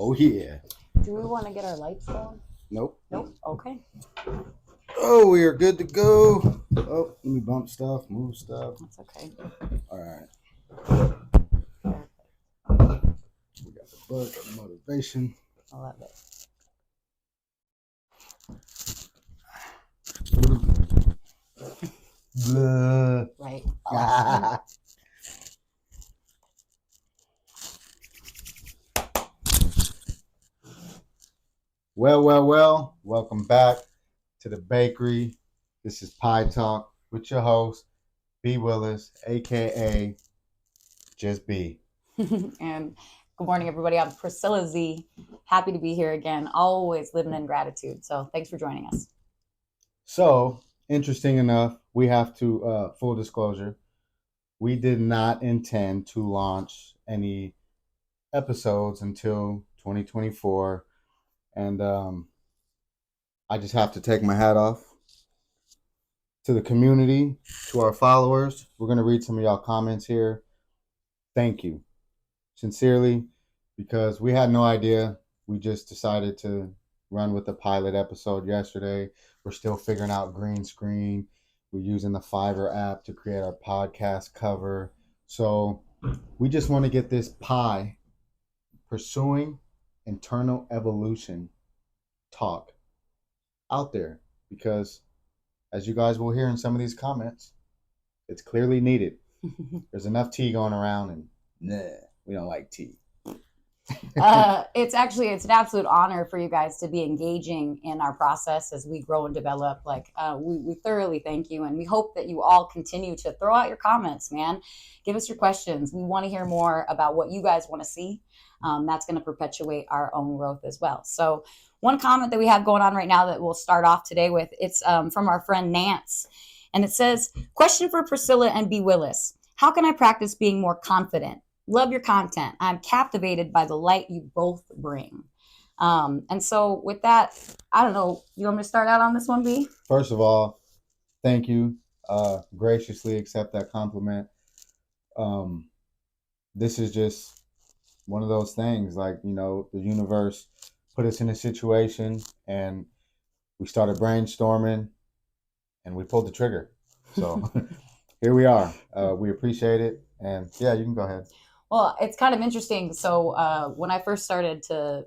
Oh, yeah. Do we want to get our lights going? Nope. Nope. Okay. Oh, we are good to go. Oh, let me bump stuff, move stuff. That's okay. All right. We got the book, the motivation. I love it. Blah. Right. Well. Welcome back to the bakery. This is Pie Talk with your host, B. Willis, a.k.a. Just B. And good morning, everybody. I'm Priscilla Z. Happy to be here again. Always living in gratitude. So thanks for joining us. So, interesting enough, we have to, full disclosure, we did not intend to launch any episodes until 2024. And I just have to take my hat off to the community, to our followers. We're going to read some of y'all comments here. Thank you. Sincerely, because we had no idea. We just decided to run with the pilot episode yesterday. We're still figuring out green screen. We're using the Fiverr app to create our podcast cover. So we just want to get this pie, pursuing internal evolution talk, out there, because as you guys will hear in some of these comments, it's clearly needed. There's enough tea going around, and we don't like tea. It's an absolute honor for you guys to be engaging in our process as we grow and develop. We thoroughly thank you, and we hope that you all continue to throw out your comments, man. Give us your questions. We want to hear more about what you guys want to see. That's going to perpetuate our own growth as well. So one comment that we have going on right now that we'll start off today with, it's from our friend Nance. And it says, question for Priscilla and B. Willis. How can I practice being more confident? Love your content. I'm captivated by the light you both bring. And so with that, I don't know, you want me to start out on this one, B? First of all, thank you. Graciously accept that compliment. This is just one of those things, like, the universe put us in a situation and we started brainstorming and we pulled the trigger. So here we are. We appreciate it. And yeah, you can go ahead. Well, it's kind of interesting. So when I first started to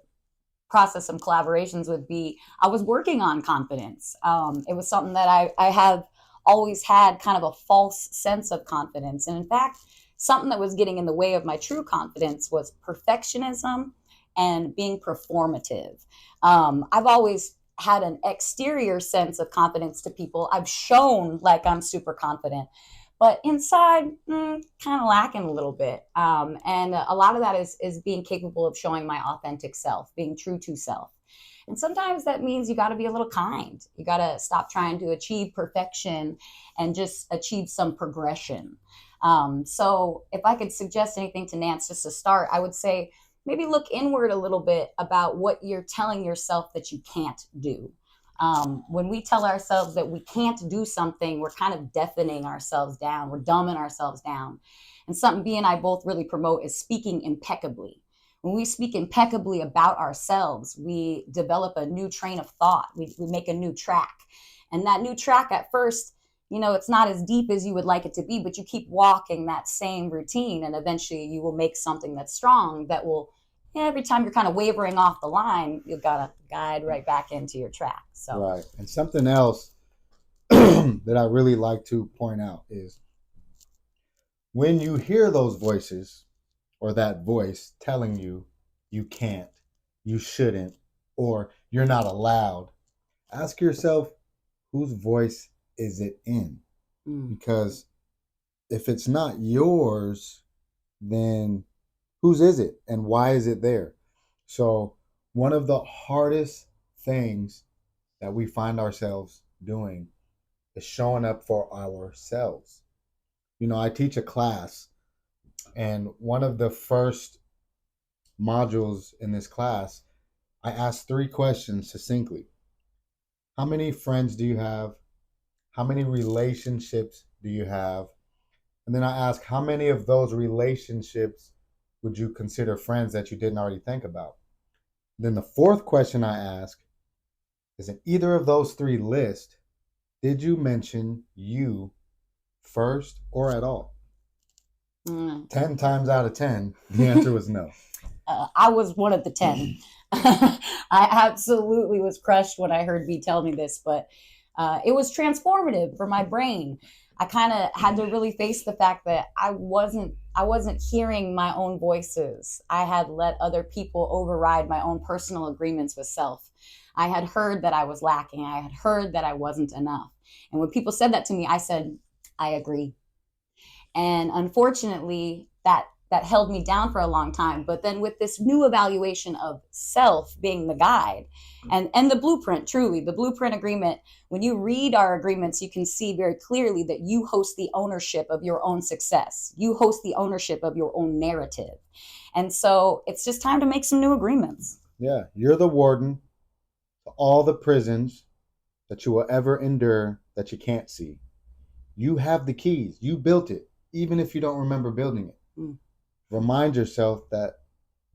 process some collaborations with B, I was working on confidence. It was something that I have always had kind of a false sense of confidence. And in fact, something that was getting in the way of my true confidence was perfectionism and being performative. I've always had an exterior sense of confidence to people. I've shown like I'm super confident, but inside, kind of lacking a little bit. And a lot of that is being capable of showing my authentic self, being true to self. And sometimes that means you got to be a little kind. You got to stop trying to achieve perfection and just achieve some progression. So if I could suggest anything to Nance just to start, I would say maybe look inward a little bit about what you're telling yourself that you can't do. When we tell ourselves that we can't do something, we're kind of deafening ourselves down. We're dumbing ourselves down. And something B and I both really promote is speaking impeccably. When we speak impeccably about ourselves, we develop a new train of thought. We make a new track. And that new track at first, it's not as deep as you would like it to be, but you keep walking that same routine and eventually you will make something that's strong that will, every time you're kind of wavering off the line, you've got to guide right back into your track. So right. And something else that I really like to point out is when you hear those voices or that voice telling you you can't, you shouldn't, or you're not allowed, ask yourself, whose voice is it in? Because if it's not yours, then whose is it and why is it there? So one of the hardest things that we find ourselves doing is showing up for ourselves. I teach a class, and one of the first modules in this class, I asked 3 questions succinctly. How many friends do you have? How many relationships do you have? And then I asked, how many of those relationships would you consider friends that you didn't already think about? Then the fourth question I ask is, in either of those three lists, did you mention you first or at all? 10 times out of 10, the answer was no. I was one of the 10. I absolutely was crushed when I heard B tell me this, but it was transformative for my brain. I kind of had to really face the fact that I wasn't hearing my own voices. I had let other people override my own personal agreements with self. I had heard that I was lacking. I had heard that I wasn't enough. And when people said that to me, I said, I agree. And unfortunately, that held me down for a long time. But then with this new evaluation of self being the guide and the blueprint, truly the blueprint agreement, when you read our agreements, you can see very clearly that you host the ownership of your own success. You host the ownership of your own narrative. And so it's just time to make some new agreements. Yeah, you're the warden to all the prisons that you will ever endure that you can't see. You have the keys. You built it, even if you don't remember building it. Remind yourself that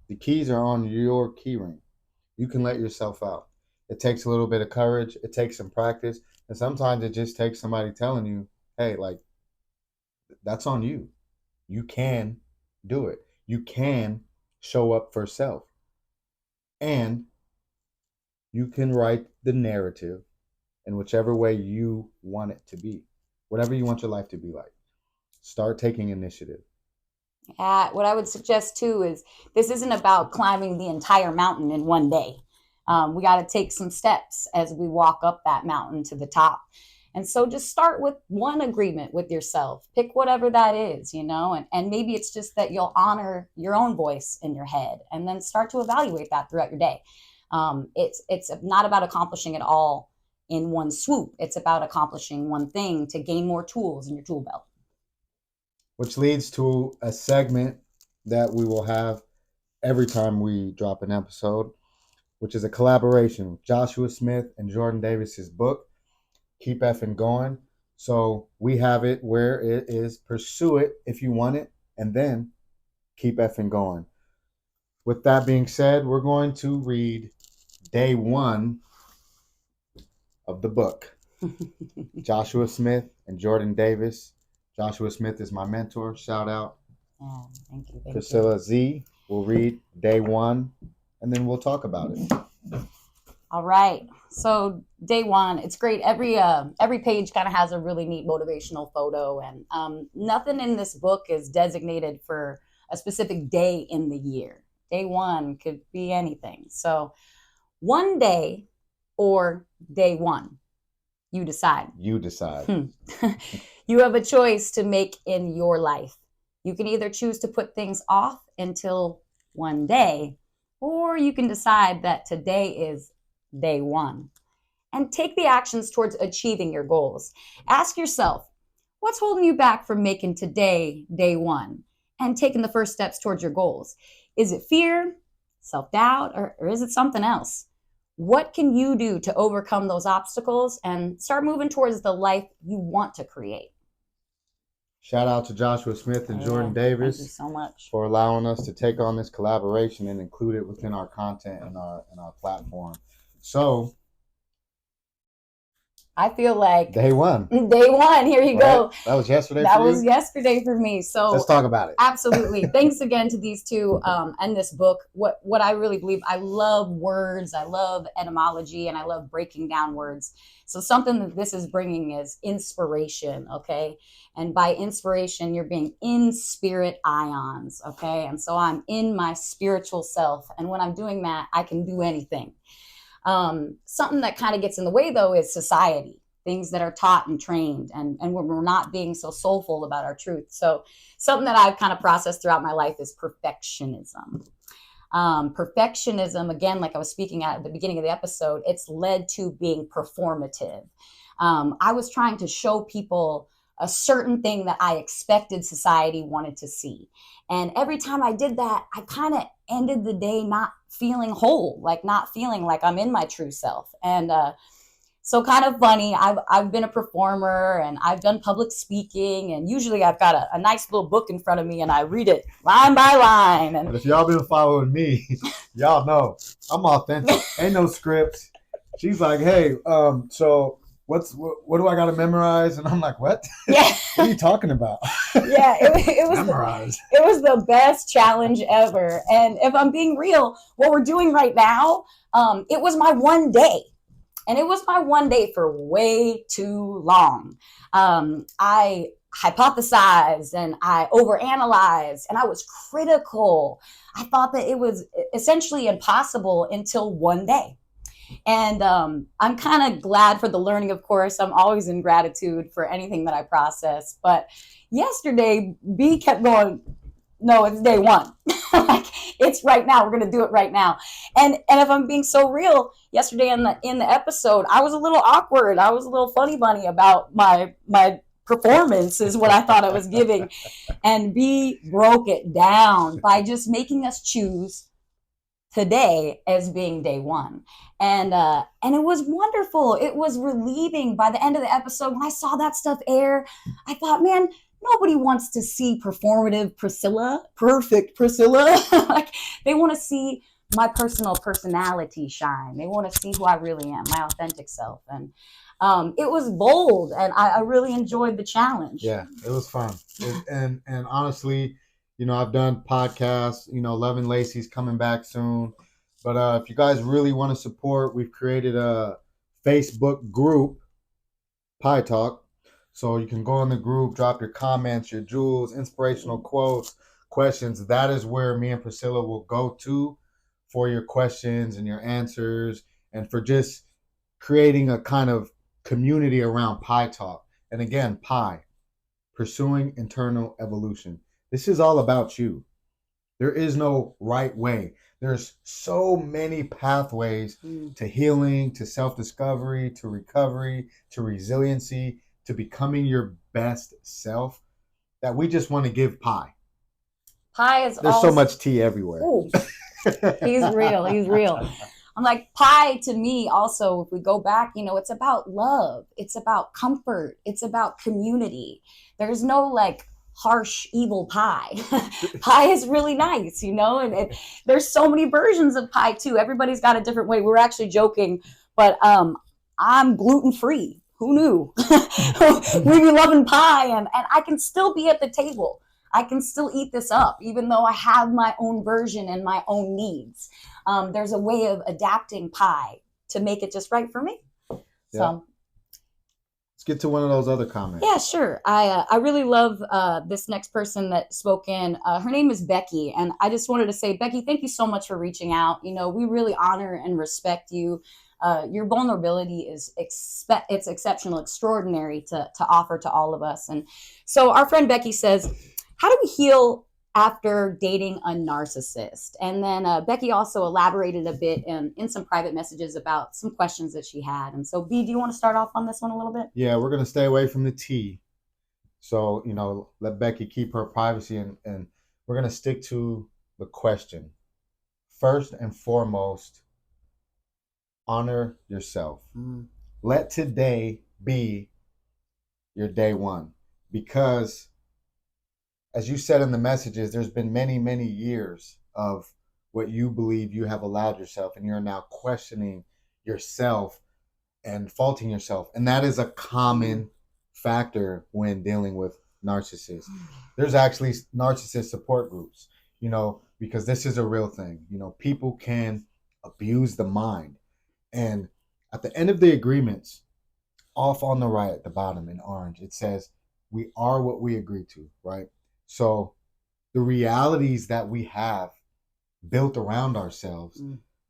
the keys are on your key ring. You can let yourself out. It takes a little bit of courage. It takes some practice. And sometimes it just takes somebody telling you, hey, like, that's on you. You can do it. You can show up for self. And you can write the narrative in whichever way you want it to be. Whatever you want your life to be like. Start taking initiative. What I would suggest too is this isn't about climbing the entire mountain in one day. We got to take some steps as we walk up that mountain to the top. And so just start with one agreement with yourself. Pick whatever that is, and maybe it's just that you'll honor your own voice in your head and then start to evaluate that throughout your day. It's not about accomplishing it all in one swoop. It's about accomplishing one thing to gain more tools in your tool belt. Which leads to a segment that we will have every time we drop an episode, which is a collaboration with Joshua Smith and Jordan Davis's book, Keep Effing Going. So we have it where it is pursue it if you want it, and then keep effing going. With that being said, we're going to read day 1 of the book. Joshua Smith and Jordan Davis. Joshua Smith is my mentor. Shout out. Oh, thank you. Priscilla Z will read day 1, and then we'll talk about it. All right. So day 1, it's great. Every page kind of has a really neat motivational photo, and nothing in this book is designated for a specific day in the year. Day 1 could be anything. So one day or day 1, you decide. You decide. You have a choice to make in your life. You can either choose to put things off until one day, or you can decide that today is day 1 and take the actions towards achieving your goals. Ask yourself, what's holding you back from making today day 1 and taking the first steps towards your goals? Is it fear, self-doubt, or is it something else? What can you do to overcome those obstacles and start moving towards the life you want to create? Shout out to Joshua Smith and Jordan Davis. Thank you so much for allowing us to take on this collaboration and include it within our content and our platform. So I feel like day 1. Day 1. Here you go. That was yesterday. That was yesterday for me. So let's talk about it. Absolutely. Thanks again to these two and this book. What I really believe, I love words, I love etymology, and I love breaking down words. So something that this is bringing is inspiration. Okay. And by inspiration, you're being in spirit ions. Okay. And so I'm in my spiritual self. And when I'm doing that, I can do anything. Something that kind of gets in the way, though, is society, things that are taught and trained, and when we're not being so soulful about our truth. So something that I've kind of processed throughout my life is perfectionism. Perfectionism, again, like I was speaking at the beginning of the episode, it's led to being performative. I was trying to show people a certain thing that I expected society wanted to see. And every time I did that, I kind of ended the day not feeling whole, like not feeling like I'm in my true self. And So kind of funny. I've been a performer and I've done public speaking, and usually I've got a nice little book in front of me and I read it line by line. And But if y'all been following me, y'all know I'm authentic. Ain't no script. She's like, hey, so what do I got to memorize? And I'm like, what? yeah, What are you talking about? yeah, it was Memorize. it was the best challenge ever. And if I'm being real, what we're doing right now, it was my one day. And it was my one day for way too long. I hypothesized and I overanalyzed and I was critical. I thought that it was essentially impossible until one day. And I'm kind of glad for the learning, of course. I'm always in gratitude for anything that I process. But yesterday, B kept going, no, it's day one. Like, it's right now. We're gonna do it right now. And if I'm being so real, yesterday in the episode, I was a little awkward. I was a little funny bunny about my performance is what I thought I was giving. And B broke it down by just making us choose today as being day one. And it was wonderful. It was relieving. By the end of the episode, when I saw that stuff air, I thought, man, nobody wants to see performative Priscilla, perfect Priscilla. Like, they want to see my personal personality shine. They want to see who I really am, my authentic self. And it was bold, and I really enjoyed the challenge. Yeah, it was fun. And honestly, I've done podcasts. Love and Lacey's coming back soon. But if you guys really want to support, we've created a Facebook group, Pie Talk. So you can go in the group, drop your comments, your jewels, inspirational quotes, questions. That is where me and Priscilla will go to for your questions and your answers, and for just creating a kind of community around Pie Talk. And again, Pie, pursuing internal evolution. This is all about you. There is no right way. There's so many pathways to healing, to self-discovery, to recovery, to resiliency, to becoming your best self, that we just want to give Pie. Pie is There's so much tea everywhere. Ooh, he's real. He's real. I'm like, pie to me also, if we go back, it's about love. It's about comfort. It's about community. There's no like harsh, evil pie. Pie is really nice, and there's so many versions of pie too. Everybody's got a different way. We were actually joking, but I'm gluten-free. Who knew? We be loving pie, and I can still be at the table. I can still eat this up, even though I have my own version and my own needs. There's a way of adapting pie to make it just right for me. Yeah. So let's get to one of those other comments. Yeah, sure. I really love this next person that spoke in. Her name is Becky, and I just wanted to say, Becky, thank you so much for reaching out. We really honor and respect you. Your vulnerability is it's exceptional, extraordinary to offer to all of us. And so our friend Becky says, how do we heal after dating a narcissist? And then Becky also elaborated a bit in some private messages about some questions that she had. And so, B, do you want to start off on this one a little bit? Yeah, we're going to stay away from the tea. So, let Becky keep her privacy, and we're going to stick to the question. First and foremost, honor yourself. Let today be your day one, because as you said in the messages, there's been many, many years of what you believe you have allowed yourself, and you're now questioning yourself and faulting yourself. And that is a common factor when dealing with narcissists. There's actually narcissist support groups, because this is a real thing. People can abuse the mind. And at the end of the agreements, off on the right at the bottom in orange, it says, we are what we agree to, right? So the realities that we have built around ourselves,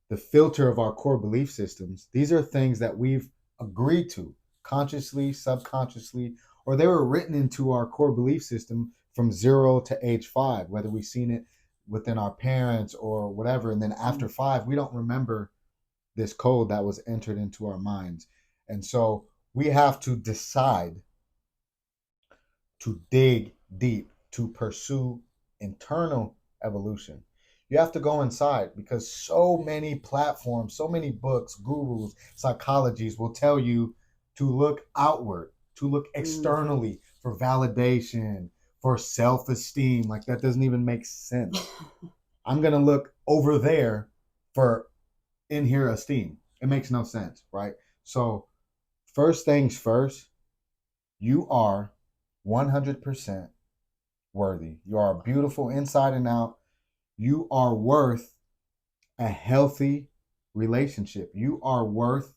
the filter of our core belief systems, these are things that we've agreed to consciously, subconsciously, or they were written into our core belief system from 0 to age 5, whether we've seen it within our parents or whatever. And then after 5, we don't remember this code that was entered into our minds. And so we have to decide to dig deep, to pursue internal evolution. You have to go inside because so many platforms, so many books, gurus, psychologies will tell you to look outward, to look Mm. externally for validation, for self esteem. Like that doesn't even make sense. I'm going to look over there for in here esteem. It makes no sense, right? So, first things first, you are 100% worthy. You are beautiful inside and out. You are worth a healthy relationship. You are worth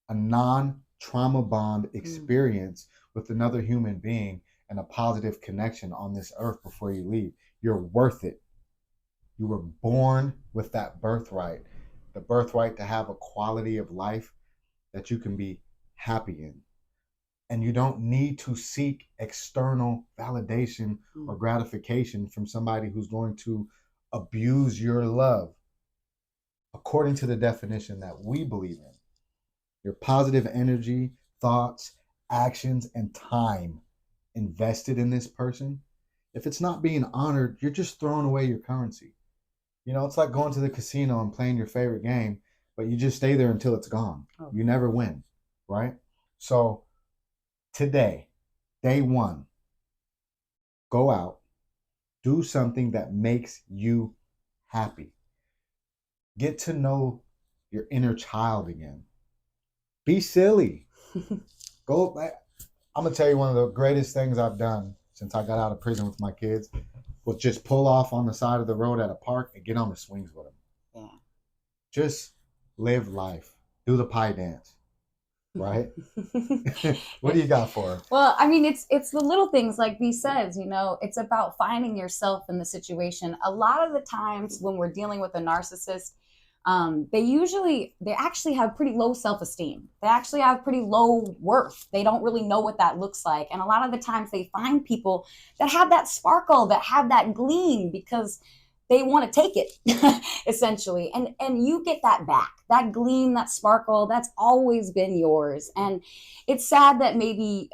a non trauma bond Mm. experience with another human being and a positive connection on this earth before you leave. You're worth it. You were born with that birthright, the birthright to have a quality of life that you can be happy in. And you don't need to seek external validation or Mm. gratification from somebody who's going to abuse your love according to the definition that we believe in. Your positive energy, thoughts, actions, and time invested in this person, if it's not being honored, you're just throwing away your currency. It's like going to the casino and playing your favorite game, but you just stay there until it's gone. Oh. You never win, right? So today, day one, go out, do something that makes you happy. Get to know your inner child again. Be silly. Go. I'm gonna tell you one of the greatest things I've done since I got out of prison with my kids was just pull off on the side of the road at a park and get on the swings with them. Yeah. Just live life. Do the pie dance, right? What do you got for her? Well, I mean, it's the little things like B says, it's about finding yourself in the situation. A lot of the times when we're dealing with a narcissist, they actually have pretty low self-esteem. They actually have pretty low worth. They don't really know what that looks like. And a lot of the times they find people that have that sparkle, that have that gleam because they want to take it essentially, and you get that back, that gleam, that sparkle that's always been yours. And it's sad that maybe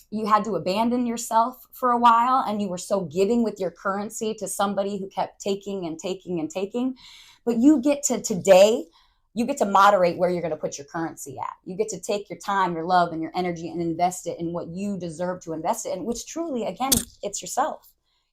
you had to abandon yourself for a while and you were so giving with your currency to somebody who kept taking and taking and taking. But you get to today, you get to moderate where you're going to put your currency at. You get to take your time, your love, and your energy and invest it in what you deserve to invest it in, which truly, again, it's yourself.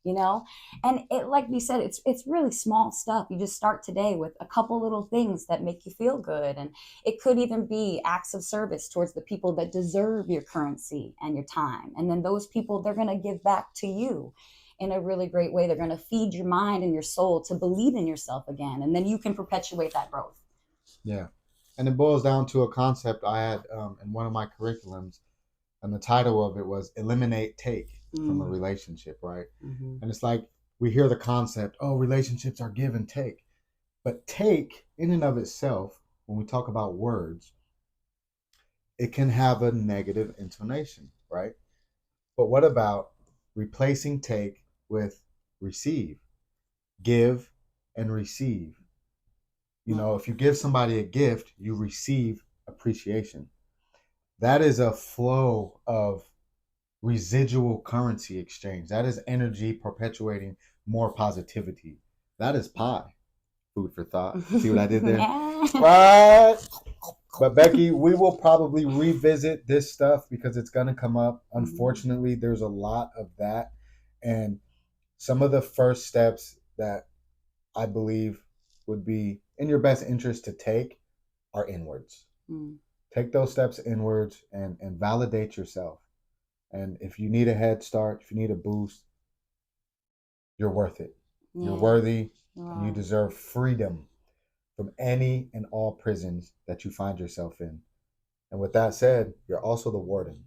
you know and it, like we said, it's really small stuff. You just start today with a couple little things that make you feel good, and it could even be acts of service towards the people that deserve your currency and your time, and then those people, they're going to give back to you in a really great way. They're going to feed your mind and your soul to believe in yourself again, and then you can perpetuate that growth. Yeah. And it boils down to a concept I had in one of my curriculums, and the title of it was Eliminate Take from a Mm. relationship, right? Mm-hmm. And it's like we hear the concept, oh, relationships are give and take. But take, in and of itself, when we talk about words, it can have a negative intonation, right? But what about replacing take with receive, give, and receive? Yeah. If you give somebody a gift, you receive appreciation. That is a flow of residual currency exchange. That is energy perpetuating more positivity. That is pie. Food for thought. See what I did there? Yeah. Right. But Becky, we will probably revisit this stuff because it's going to come up. Unfortunately, there's a lot of that. And some of the first steps that I believe would be in your best interest to take are inwards. Mm. Take those steps inwards and validate yourself. And if you need a head start, if you need a boost, you're worth it. You're Yeah. worthy, and you Wow. deserve freedom from any and all prisons that you find yourself in. And with that said, you're also the warden.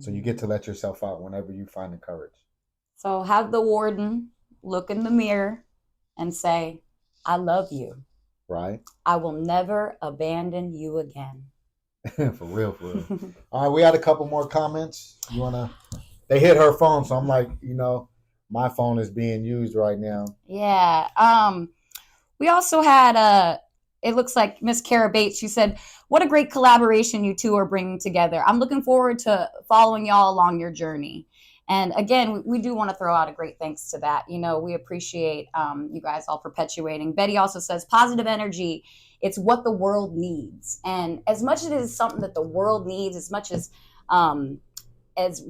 So you get Mm-hmm. to let yourself out whenever you find the courage. So have the warden look in the mirror and say, I love you. Right? I will never abandon you again. For real, for real. All right, we had a couple more comments. They hit her phone, so I'm like, my phone is being used right now. Yeah. We also had it looks like Miss Kara Bates. She said, "What a great collaboration you two are bringing together. I'm looking forward to following y'all along your journey." And again, we do want to throw out a great thanks to that. We appreciate you guys all perpetuating. Betty also says positive energy. It's what the world needs. And as much as it is something that the world needs, as much um, as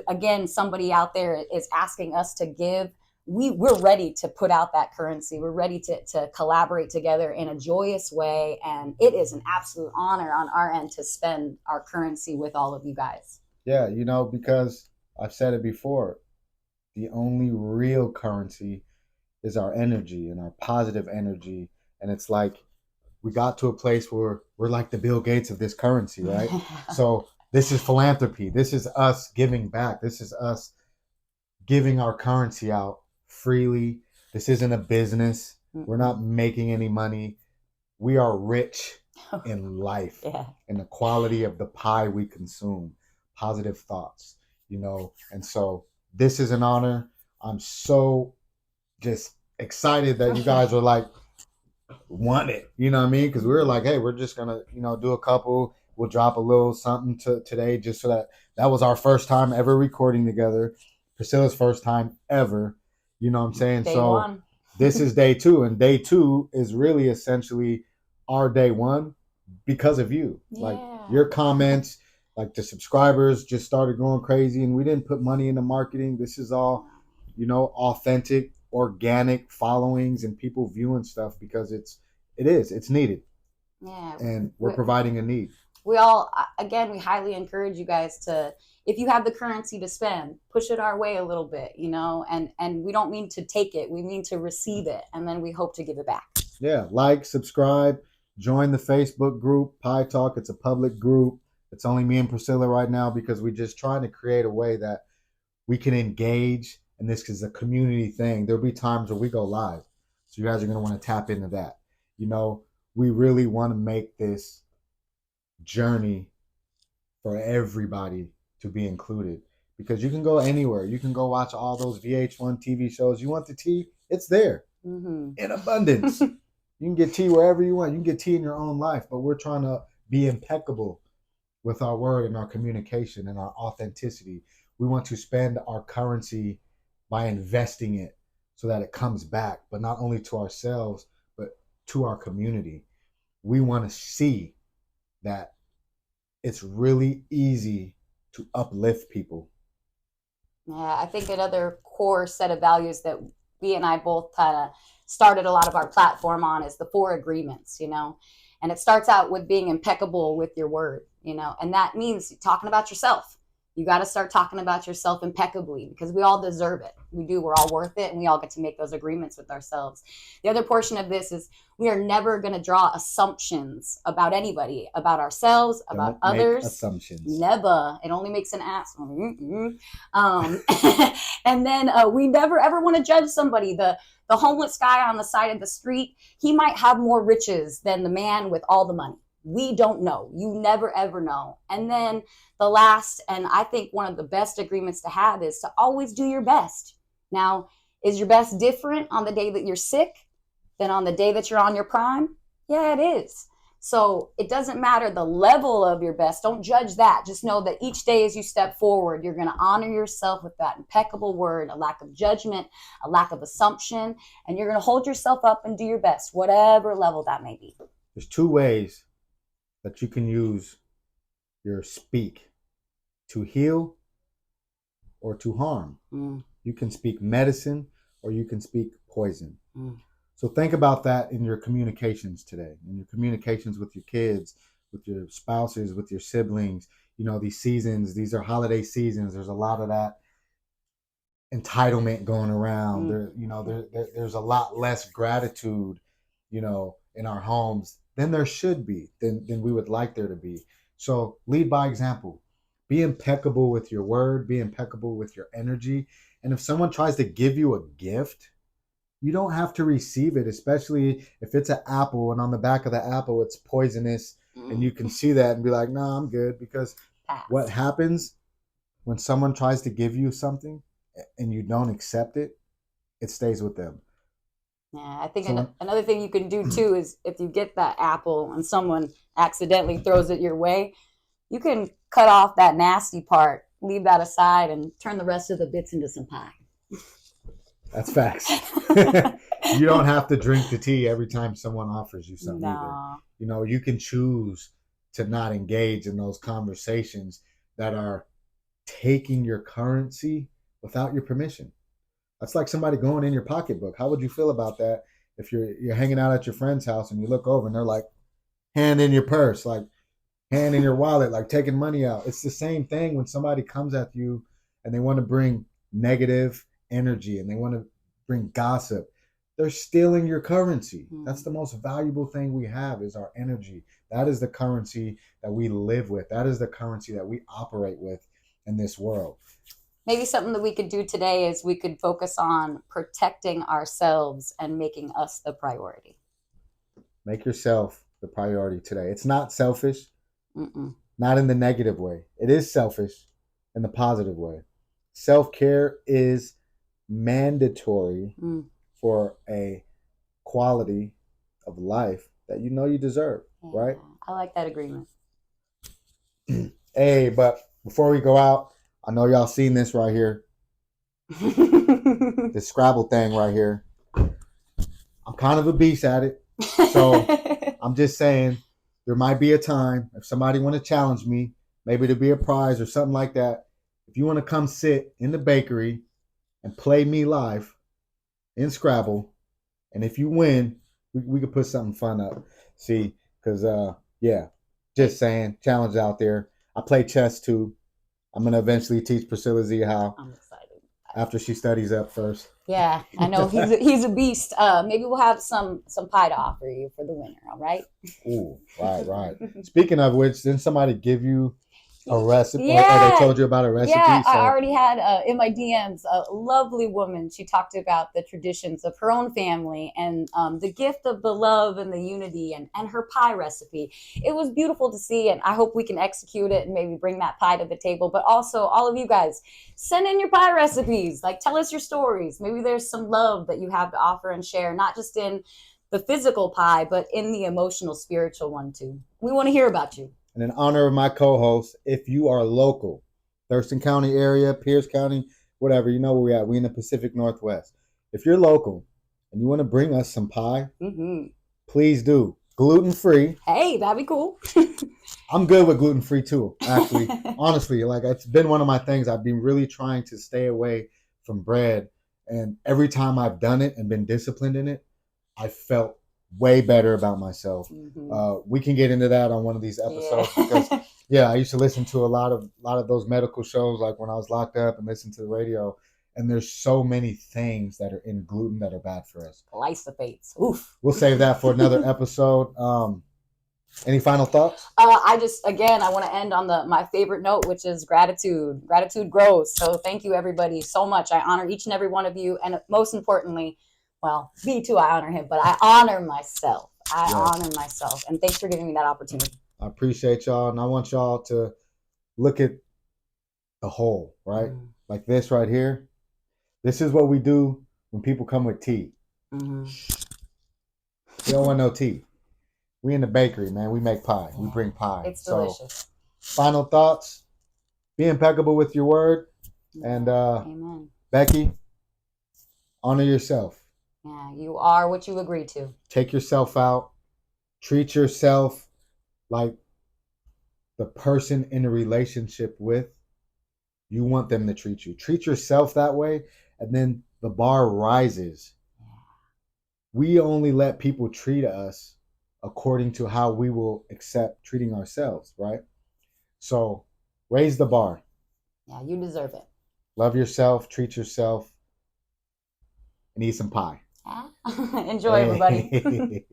again, somebody out there is asking us to give, we're ready to put out that currency. We're ready to collaborate together in a joyous way. And it is an absolute honor on our end to spend our currency with all of you guys. Yeah, because I've said it before, the only real currency is our energy and our positive energy. And it's like we got to a place where we're like the Bill Gates of this currency, right? So this is philanthropy. This is us giving back. This is us giving our currency out freely. This isn't a business. We're not making any money. We are rich in life Yeah. and the quality of the pie we consume, positive thoughts, And so this is an honor. I'm so just excited that you guys are like, want it. You know what I mean? Because we were like, hey, we're just going to, do a couple. We'll drop a little something today just so that was our first time ever recording together. Priscilla's first time ever. You know what I'm saying? Day so one. This is day 2, and day 2 is really essentially our day 1 because of you. Yeah. Like your comments, like the subscribers just started going crazy, and we didn't put money into marketing. This is all, authentic, organic followings and people viewing stuff because it's needed. Yeah. And we're providing a need. We all, again, we highly encourage you guys to, if you have the currency to spend, push it our way a little bit, and we don't mean to take it, we mean to receive it, and then we hope to give it back. Yeah, like, subscribe, join the Facebook group, Pie Talk. It's a public group. It's only me and Priscilla right now because we're just trying to create a way that we can engage, and this is a community thing. There'll be times where we go live, so you guys are going to want to tap into that. We really want to make this journey for everybody to be included, because you can go anywhere. You can go watch all those VH1 TV shows. You want the tea? It's there in abundance. You can get tea wherever you want. You can get tea in your own life, but we're trying to be impeccable with our word and our communication and our authenticity. We want to spend our currency by investing it so that it comes back, but not only to ourselves, but to our community. We want to see that it's really easy to uplift people. Yeah, I think another core set of values that we and I both kind of started a lot of our platform on is the 4 agreements, and it starts out with being impeccable with your word, and that means talking about yourself. You got to start talking about yourself impeccably because we all deserve it. We do. We're all worth it, and we all get to make those agreements with ourselves. The other portion of this is we are never going to draw assumptions about anybody, about ourselves, about others. Assumptions. Never. It only makes an ass. And then we never ever want to judge somebody. The homeless guy on the side of the street, he might have more riches than the man with all the money. We don't know. You never ever know. And then the last, and I think one of the best agreements to have, is to always do your best. Now, is your best different on the day that you're sick than on the day that you're on your prime? Yeah, it is. So it doesn't matter the level of your best. Don't judge that. Just know that each day as you step forward, you're going to honor yourself with that impeccable word, a lack of judgment, a lack of assumption, and you're going to hold yourself up and do your best, whatever level that may be. There's 2 ways that you can use your speak: to heal or to harm. You can speak medicine or you can speak poison. So think about that in your communications today, in your communications with your kids, with your spouses, with your siblings. These seasons, these are holiday seasons. There's a lot of that entitlement going around. There's a lot less gratitude, in our homes than there should be, than we would like there to be. So lead by example. Be impeccable with your word. Be impeccable with your energy. And if someone tries to give you a gift, you don't have to receive it, especially if it's an apple and on the back of the apple it's poisonous, and you can see that and be like, no, I'm good. Because what happens when someone tries to give you something and you don't accept it, it stays with them. Yeah, I think another thing you can do too is if you get that apple and someone accidentally throws it your way, you can cut off that nasty part leave that aside and turn the rest of the bits into some pie. That's facts. You don't have to drink the tea every time someone offers you something either. No. You know, you can choose to not engage in those conversations that are taking your currency without your permission. That's like somebody going in your pocketbook. How would you feel about that if you're hanging out at your friend's house and you look over and they're like, hand in your purse, like hand in your wallet, like taking money out? It's the same thing when somebody comes at you and they want to bring negative energy and they want to bring gossip. They're stealing your currency. That's the most valuable thing we have is our energy. That is the currency that we live with. That is the currency that we operate with in this world. Maybe something that we could do today is we could focus on protecting ourselves and making us the priority. Make yourself the priority today. It's not selfish, Mm-mm. not in the negative way. It is selfish in the positive way. Self-care is mandatory for a quality of life that you know you deserve, right? I like that agreement. Hey, but before we go out, I know y'all seen this right here. This Scrabble thing right here. I'm kind of a beast at it. So I'm just saying there might be a time if somebody want to challenge me, maybe to be a prize or something like that. If you want to come sit in the bakery and play me live in Scrabble, and if you win, we could put something fun up. See, because yeah, just saying, challenge out there. I play chess too. I'm gonna eventually teach Priscilla Z how. I'm excited. After she studies up first. Yeah, I know he's a beast. Maybe we'll have some pie to offer you for the winner. All right. Ooh, right. Speaking of which, didn't somebody give you a recipe? Yeah. Or they told you about a recipe? Yeah, so. I already had in my DMs a lovely woman. She talked about the traditions of her own family and the gift of the love and the unity and her pie recipe. It was beautiful to see, and I hope we can execute it and maybe bring that pie to the table. But also, all of you guys, send in your pie recipes. Like, tell us your stories. Maybe there's some love that you have to offer and share, not just in the physical pie, but in the emotional, spiritual one too. We want to hear about you. And in honor of my co-host, if you are local, Thurston County area, Pierce County, whatever, you know where we're at. We in the Pacific Northwest. If you're local and you want to bring us some pie, please do. Gluten-free. Hey, that'd be cool. I'm good with gluten-free too, actually. Honestly, like it's been one of my things. I've been really trying to stay away from bread. And every time I've done it and been disciplined in it, I felt way better about myself. We can get into that on one of these episodes because I used to listen to a lot of those medical shows like when I was locked up and listen to the radio, and there's so many things that are in gluten that are bad for us. Glyphosates. Oof. We'll save that for another episode. Any final thoughts? I want to end on my favorite note, which is gratitude. Gratitude grows. So thank you everybody so much. I honor each and every one of you, and most importantly, well, me too, I honor him, but I honor myself. I honor myself. And thanks for giving me that opportunity. I appreciate y'all. And I want y'all to look at the whole, right? Like this right here. This is what we do when people come with tea. We don't want no tea. We in the bakery, man. We make pie. We bring pie. It's delicious. Final thoughts. Be impeccable with your word. And Amen. Becky, honor yourself. Yeah, you are what you agree to. Take yourself out. Treat yourself like the person in a relationship with you want them to treat you. Treat yourself that way, and then the bar rises. We only let people treat us according to how we will accept treating ourselves, right? So raise the bar. Yeah, you deserve it. Love yourself, treat yourself, and eat some pie. Enjoy, everybody.